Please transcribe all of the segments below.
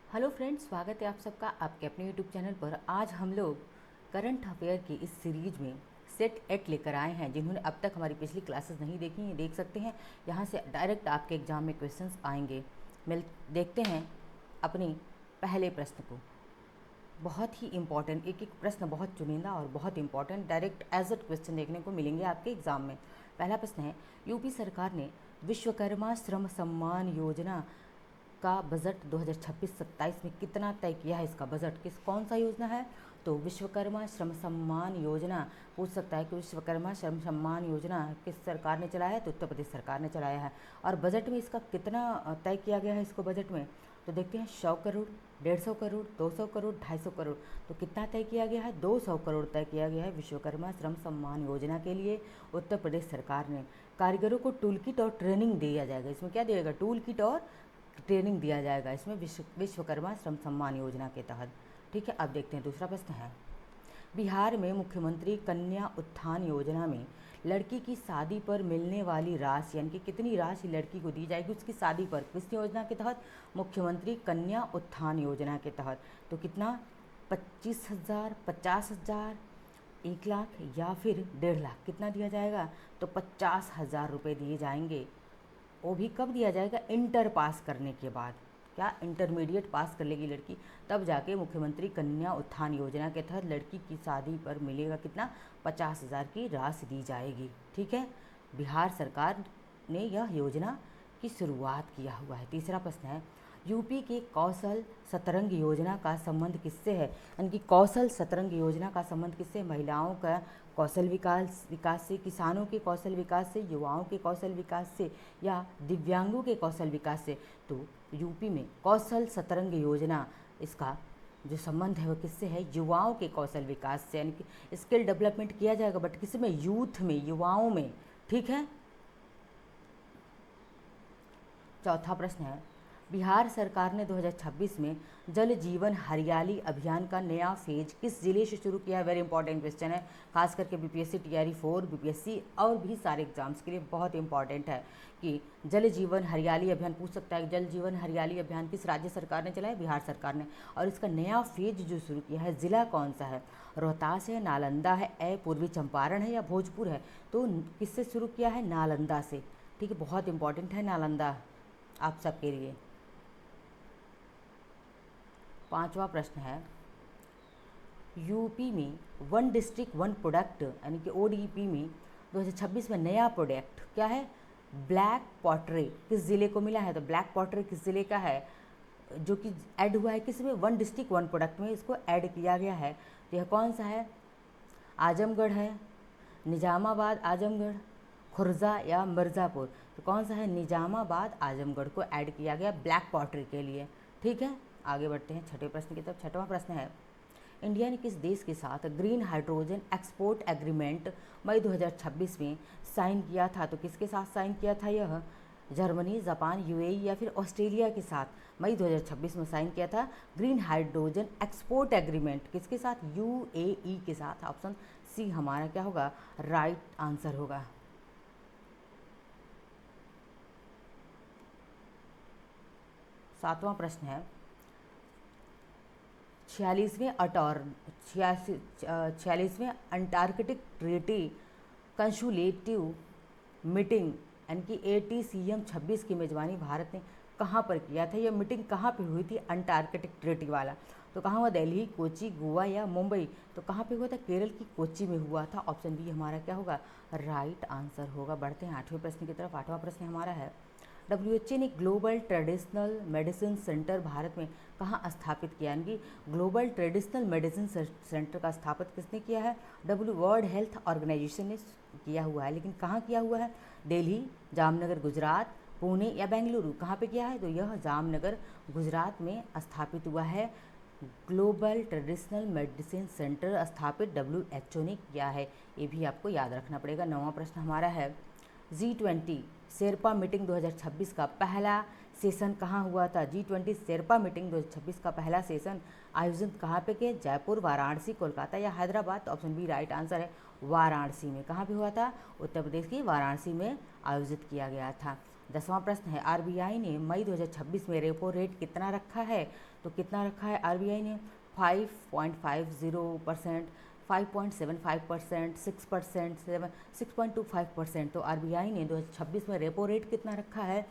Hello friends, स्वागत है आप सबका आपके अपने यूट्यूब चैनल पर। आज हम लोग करंट अफेयर की इस सीरीज में सेट 8 लेकर आए हैं। जिन्होंने अब तक हमारी पिछली क्लासेस नहीं देखी हैं देख सकते हैं। यहाँ से डायरेक्ट आपके एग्जाम में क्वेश्चंस आएंगे। देखते हैं अपने पहले प्रश्न को। बहुत ही इंपॉर्टेंट, एक एक प्रश्न बहुत चुनिंदा और बहुत important direct as a question देखने को मिलेंगे आपके एग्जाम में। पहला प्रश्न है, यूपी सरकार ने विश्वकर्मा श्रम सम्मान योजना का बजट 2026-27 में कितना तय किया है। इसका बजट कौन सा योजना है? तो विश्वकर्मा श्रम सम्मान योजना पूछ सकता है कि विश्वकर्मा श्रम सम्मान योजना किस सरकार ने चलाया है? तो उत्तर प्रदेश सरकार ने चलाया है। और बजट में इसका कितना तय किया गया है इसको बजट में? तो देखते हैं 100 करोड़, 150 करोड़, 200 करोड़, 250 करोड़। तो कितना तय किया गया है? 200 करोड़ तय किया गया है विश्वकर्मा श्रम सम्मान योजना के लिए उत्तर प्रदेश सरकार ने। कारीगरों को टूल किट और ट्रेनिंग दिया जाएगा। इसमें क्या दिया जाएगा? टूल किट और ट्रेनिंग दिया जाएगा इसमें विश्वकर्मा श्रम सम्मान योजना के तहत। ठीक है, अब देखते हैं दूसरा प्रश्न है, बिहार में मुख्यमंत्री कन्या उत्थान योजना में लड़की की शादी पर मिलने वाली राशि यानी कि कितनी राशि लड़की को दी जाएगी उसकी शादी पर, किस योजना के तहत? मुख्यमंत्री कन्या उत्थान योजना के तहत। तो कितना? 25,000, 50,000, 1 लाख या फिर 1.5 लाख? कितना दिया जाएगा? तो 50,000 रुपये दिए जाएंगे। वो भी कब दिया जाएगा? इंटर पास करने के बाद। क्या? इंटरमीडिएट पास कर लेगी लड़की तब जाके मुख्यमंत्री कन्या उत्थान योजना के तहत लड़की की शादी पर मिलेगा कितना? 50,000 की राशि दी जाएगी। ठीक है, बिहार सरकार ने यह योजना की शुरुआत किया हुआ है। तीसरा प्रश्न है, यूपी के कौशल सतरंग योजना का संबंध किससे है? यानी कि कौशल सतरंग योजना का संबंध किससे? महिलाओं का कौशल विकास से, किसानों के कौशल विकास से, युवाओं के कौशल विकास से या दिव्यांगों के कौशल विकास से? तो यूपी में कौशल सतरंग योजना, इसका जो संबंध है वो किससे है? युवाओं के कौशल विकास से। यानी कि स्किल डेवलपमेंट किया जाएगा, बट किस में? यूथ में, युवाओं में। ठीक है। चौथा प्रश्न है, बिहार सरकार ने 2026 में जल जीवन हरियाली अभियान का नया फेज किस जिले से शुरू किया है? वेरी इंपॉर्टेंट क्वेश्चन है, खास करके बीपीएससी तैयारी 4, बीपीएससी और भी सारे एग्जाम्स के लिए बहुत इंपॉर्टेंट है कि जल जीवन हरियाली अभियान पूछ सकता है। जल जीवन हरियाली अभियान किस राज्य सरकार ने चलाया? बिहार सरकार ने। और इसका नया फेज जो शुरू किया है, जिला कौन सा है? रोहतास है, नालंदा है, पूर्वी चंपारण है या भोजपुर है? तो किससे शुरू किया है? नालंदा से। ठीक है, बहुत इंपॉर्टेंट है नालंदा आप सबके लिए। पांचवा प्रश्न है, यूपी में वन डिस्ट्रिक्ट वन प्रोडक्ट यानी कि ओडीपी में 2026 में नया प्रोडक्ट क्या है? ब्लैक पॉटरी किस ज़िले को मिला है? तो ब्लैक पॉटरी किस ज़िले का है जो कि ऐड हुआ है? किस में? वन डिस्ट्रिक्ट वन प्रोडक्ट में इसको ऐड किया गया है। तो यह कौन सा है? आजमगढ़ है, निजामाबाद, आजमगढ़, खुर्जा या मिर्ज़ापुर? तो कौन सा है? निजामाबाद, आजमगढ़ को ऐड किया गया ब्लैक पॉटरी के लिए। ठीक है, आगे बढ़ते हैं छठे प्रश्न की तरफ। छठवां प्रश्न है, इंडिया ने किस देश के साथ ग्रीन हाइड्रोजन एक्सपोर्ट एग्रीमेंट मई 2026 में साइन किया था? तो किसके साथ साइन किया था यह? जर्मनी, जापान, यूएई या फिर ऑस्ट्रेलिया के साथ मई 2026 में साइन किया था ग्रीन हाइड्रोजन एक्सपोर्ट एग्रीमेंट। किसके साथ? यूएई के साथ। ऑप्शन सी हमारा क्या होगा? राइट आंसर होगा। सातवां प्रश्न है, 46वें अंटार्कटिक ट्रीटी कंसुलेटिव मीटिंग यानी कि ATCM 26 की मेज़बानी भारत ने कहाँ पर किया था? यह मीटिंग कहाँ पे हुई थी अंटार्कटिक ट्रीटी वाला? तो कहाँ हुआ? दिल्ली, कोची, गोवा या मुंबई? तो कहाँ पे हुआ था? केरल की कोची में हुआ था। ऑप्शन बी हमारा क्या होगा? राइट आंसर होगा। बढ़ते हैं आठवें प्रश्न की तरफ। आठवां प्रश्न हमारा है, WHO ने global traditional medicine centre Bharat में कहाँ स्थापित किया? यानी कि ग्लोबल ट्रेडिशनल मेडिसिन सेंटर का स्थापित किसने किया है? वर्ल्ड हेल्थ ऑर्गेनाइजेशन ने किया हुआ है, लेकिन कहाँ किया हुआ है? दिल्ली, जामनगर गुजरात, पुणे या बेंगलुरु? कहाँ पे किया है? तो यह जामनगर गुजरात में स्थापित हुआ है। ग्लोबल ट्रेडिशनल मेडिसिन सेंटर स्थापित WHO ने किया है, ये भी आपको याद रखना पड़ेगा। नौवां प्रश्न हमारा है, G20 शेरपा मीटिंग 2026 का पहला सेशन कहाँ हुआ था? G20 शेरपा मीटिंग 2026 का पहला सेशन आयोजित कहाँ पे किया? जयपुर, वाराणसी, कोलकाता या हैदराबाद? तो ऑप्शन बी राइट आंसर है, वाराणसी में। कहाँ पे हुआ था? उत्तर प्रदेश की वाराणसी में आयोजित किया गया था। 10वां प्रश्न है, आरबीआई ने मई 2026 में रेपो रेट कितना रखा है? तो कितना रखा है आरबीआई ने? 5.50%, 5.75%, 6%, 6.25%। तो आरबीआई ने 2026 में रेपो रेट कितना रखा है?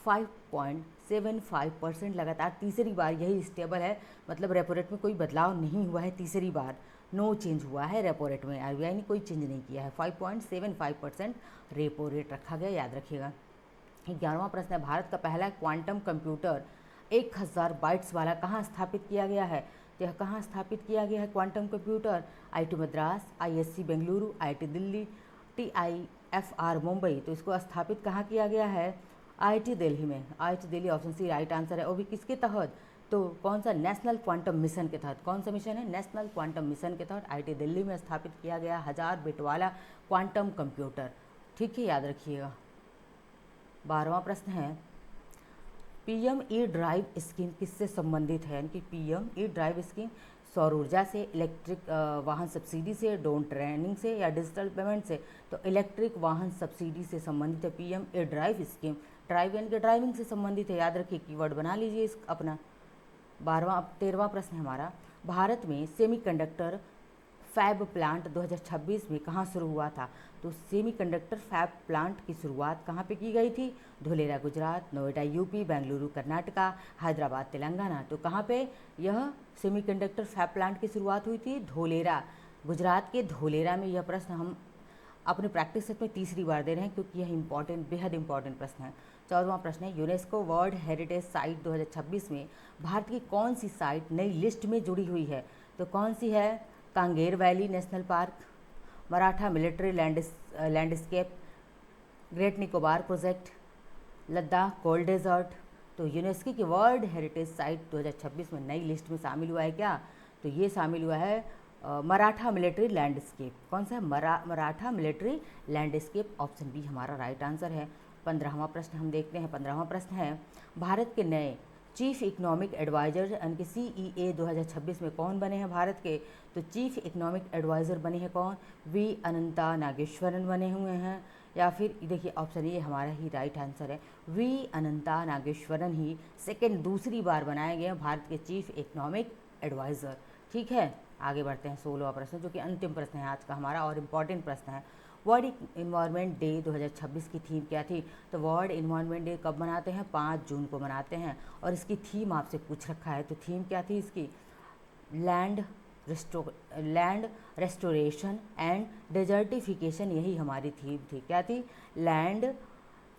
5.75%। लगातार तीसरी बार यही स्टेबल है, मतलब रेपो रेट में कोई बदलाव नहीं हुआ है। तीसरी बार नो चेंज हुआ है रेपो रेट में, आरबीआई ने कोई चेंज नहीं किया है। 5.75% रेपो रेट रखा गया, याद रखिएगा। 11वां प्रश्न है, भारत का पहला क्वांटम कंप्यूटर 1000 बाइट्स वाला कहाँ स्थापित किया गया है? तो यह कहाँ स्थापित किया गया है quantum computer? IIT Madras, ISC Bengaluru, IIT Delhi, TIFR Mumbai. तो इसको स्थापित कहाँ किया गया है? आईआईटी दिल्ली में। IIT Delhi, option C right answer है। और भी किसके तहत? तो कौन सा? नेशनल क्वांटम मिशन के तहत। कौन सा मिशन है? नेशनल क्वांटम मिशन के तहत आईआईटी दिल्ली में स्थापित किया गया 1000 बिट वाला क्वांटम कंप्यूटर। ठीक है, याद रखिएगा। 12वां प्रश्न है, पीएम ई ड्राइव स्कीम किससे संबंधित है? यानी कि पीएम ई ड्राइव स्कीम सौर ऊर्जा से, इलेक्ट्रिक वाहन सब्सिडी से, ड्रोन ट्रेनिंग से या डिजिटल पेमेंट से? तो इलेक्ट्रिक वाहन सब्सिडी से संबंधित है PM E drive scheme. Drive यानी कि ड्राइविंग से संबंधित है, याद रखिए, कीवर्ड बना लीजिए इस अपना। 13वां प्रश्न है हमारा, भारत में सेमीकंडक्टर फैब प्लांट 2026 में कहाँ शुरू हुआ था? तो सेमीकंडक्टर फैब प्लांट की शुरुआत कहाँ पे की गई थी? धोलेरा गुजरात, नोएडा यूपी, बेंगलुरु कर्नाटका, हैदराबाद तेलंगाना। तो कहाँ पे यह सेमीकंडक्टर फैब प्लांट की शुरुआत हुई थी? धोलेरा, गुजरात के धोलेरा में। यह प्रश्न हम अपने प्रैक्टिस सेट में तीसरी बार दे रहे हैं क्योंकि यह इंपॉर्टेंट, बेहद इंपॉर्टेंट प्रश्न है। 14वां प्रश्न है, यूनेस्को वर्ल्ड हेरिटेज साइट 2026 में भारत की कौन सी साइट नई लिस्ट में जुड़ी हुई है? तो कौन सी है? Kanger valley national park, Maratha military landscape, great Nicobar project, Ladakh cold desert. तो यूनेस्को की वर्ल्ड हेरिटेज साइट 2026 में नई लिस्ट में शामिल हुआ है क्या? तो ये शामिल हुआ है मराठा मिलिट्री लैंडस्केप। कौन सा है? Maratha military landscape, option B हमारा राइट आंसर है। 15वां प्रश्न हम देखते हैं। 15वां प्रश्न है, भारत के नए चीफ इकोनॉमिक एडवाइजर यानी कि CEA 2026 में कौन बने हैं भारत के? तो चीफ इकोनॉमिक एडवाइज़र बने हैं कौन? वी अनंता नागेश्वरन बने हुए हैं, या फिर देखिए ऑप्शन ए हमारा ही राइट आंसर है। वी अनंता नागेश्वरन ही दूसरी बार बनाए गए हैं भारत के चीफ इकोनॉमिक एडवाइज़र। ठीक है, आगे बढ़ते हैं। 16वां प्रश्न जो कि अंतिम प्रश्न है आज का हमारा और इम्पॉर्टेंट प्रश्न है, वर्ल्ड इन्वायरमेंट डे 2026 की थीम क्या थी? तो वर्ल्ड इन्वायरमेंट डे कब मनाते हैं? 5 जून को मनाते हैं। और इसकी थीम आपसे पूछ रखा है, तो थीम क्या थी इसकी? लैंड रेस्टोरेशन एंड डेजर्टिफिकेशन, यही हमारी थीम थी। क्या थी? Land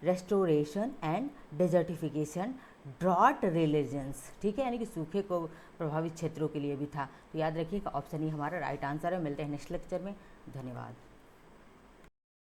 restoration and desertification, drought resilience. ठीक है, यानी कि सूखे को प्रभावित क्षेत्रों के लिए भी था। तो याद रखिएगा ऑप्शन ही हमारा राइट आंसर है। मिलते हैं नेक्स्ट लेक्चर में, धन्यवाद।